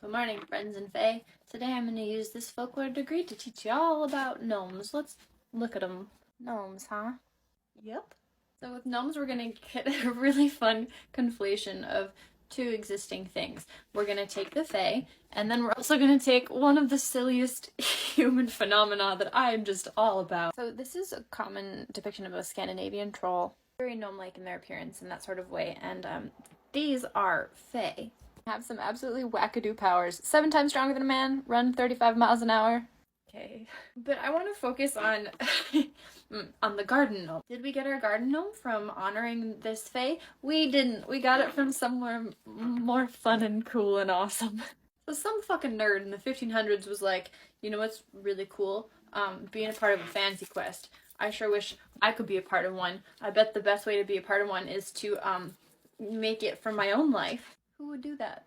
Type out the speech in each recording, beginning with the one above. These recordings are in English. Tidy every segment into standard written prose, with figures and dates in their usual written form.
Good morning, friends and fae. Today I'm going to use this folklore degree to teach you all about gnomes. Let's look at them. Gnomes, huh? Yep. So with gnomes, we're going to get a really fun conflation of two existing things. We're going to take the fae, and then we're also going to take one of the silliest human phenomena that I'm just all about. So this is a common depiction of a Scandinavian troll. Very gnome-like in their appearance in that sort of way, and these are fae. Have some absolutely wackadoo powers. 7 times stronger than a man, run 35 miles an hour. Okay. But I want to focus on on the garden gnome. Did we get our garden gnome from honoring this fae? We didn't. We got it from somewhere more fun and cool and awesome. So some fucking nerd in the 1500s was like, you know what's really cool? Being a part of a fantasy quest. I sure wish I could be a part of one. I bet the best way to be a part of one is to make it for my own life. Who would do that?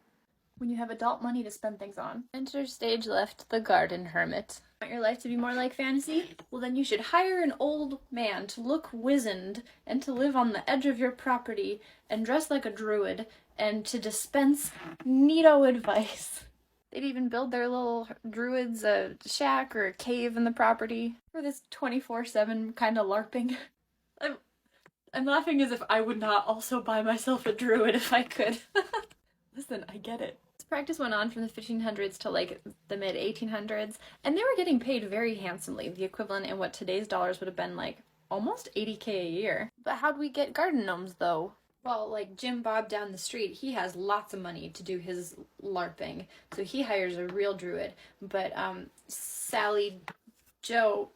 When you have adult money to spend things on. Enter stage left, the garden hermit. Want your life to be more like fantasy? Well, then you should hire an old man to look wizened and to live on the edge of your property and dress like a druid and to dispense neato advice. They'd even build their little druid's shack or a cave in the property for this 24/7 kind of LARPing. I'm laughing as if I would not also buy myself a druid if I could. Listen, I get it. This practice went on from the 1500s to like the mid 1800s, and they were getting paid very handsomely, the equivalent in what today's dollars would have been like almost 80K a year. But how'd we get garden gnomes though? Well, like Jim Bob down the street, he has lots of money to do his LARPing, so he hires a real druid. But Sally Joe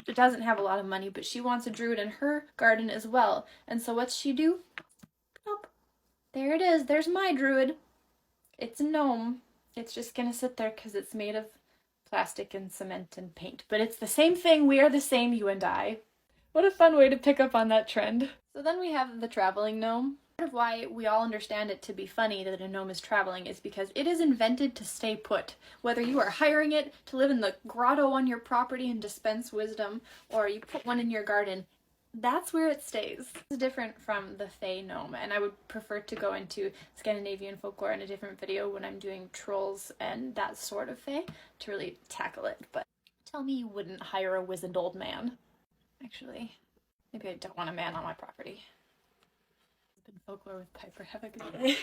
doesn't have a lot of money, but she wants a druid in her garden as well. And so what's she do? Plop. There it is. There's my druid. It's a gnome. It's just gonna sit there because it's made of plastic and cement and paint. But it's the same thing. We are the same, you and I. What a fun way to pick up on that trend. So then we have the traveling gnome. Part of why we all understand it to be funny that a gnome is traveling is because it is invented to stay put. Whether you are hiring it to live in the grotto on your property and dispense wisdom, or you put one in your garden, that's where it stays. It's different from the fae gnome, and I would prefer to go into Scandinavian folklore in a different video when I'm doing trolls and that sort of fae to really tackle it. But tell me you wouldn't hire a wizened old man. Actually, maybe I don't want a man on my property. It's been Folklore with Piper. Have a good day.